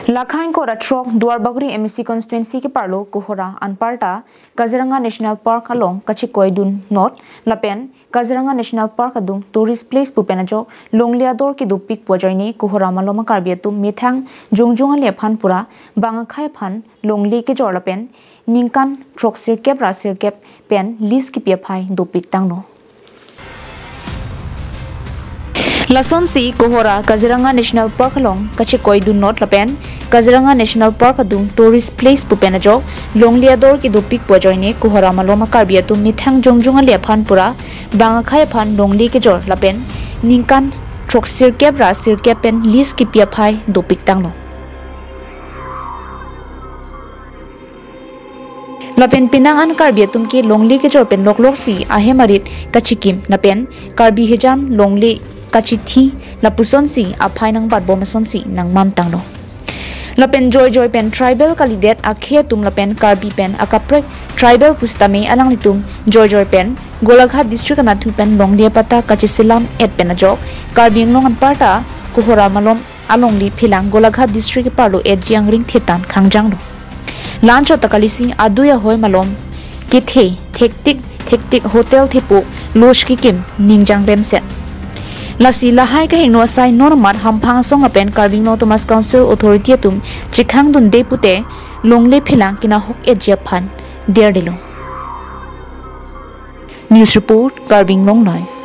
Lakhain ko ratrok Duarbaguri MEC constituency ke parlo Kohora anparta Kaziranga National Park along Kachikoidun North Lapen Kaziranga National Park adung tourist place pupenajo longliador ki dupik pojaini Kohora maloma karbiatu mithang jongjong lephan pura bangakhai phan longli ke jorlapen ningkan trok sirkep ra sirkep pen list ki piaphai dupik tangno Lason si Kohora Kaziranga National Park along Kachikoidun North Lapen Kaziranga National Park adung tourist place pupenajo longliador ki dupik pojoine Kohora maloma karbiatu mithang jongjong lephan pura bangakhai phan longli ke jor lapen ningkan trok sirkep ra sirkep pen list ki piaphai dupik tangno Lapen pinangan karbiatum ki longli ke jor pen loklok si ahemarit kachikim lapen karbi hejan longli kachithi lapuson si aphai nang batbo mason si nang mam tangno lapen joy pen tribal kalidet akhe tum lapen karbi pen akaprek tribal pustame alang litum joy pen golaghat district anathu pen longlia pata kachisilam et pen ajok karbi longan parta Kohora malom alongli philang golaghat district parlo et jiangring thetan khangjang no lancho takalisi aduya hoy malom kithe thektik hotel thepu losh ki kim ningjang rem set Lasi lahai ka hingno sai normat hamphang song apen Carving Thomas Council Authority tum chikhang dun de pute longle philang kina hok e japhan der dilo News report Carving Long Life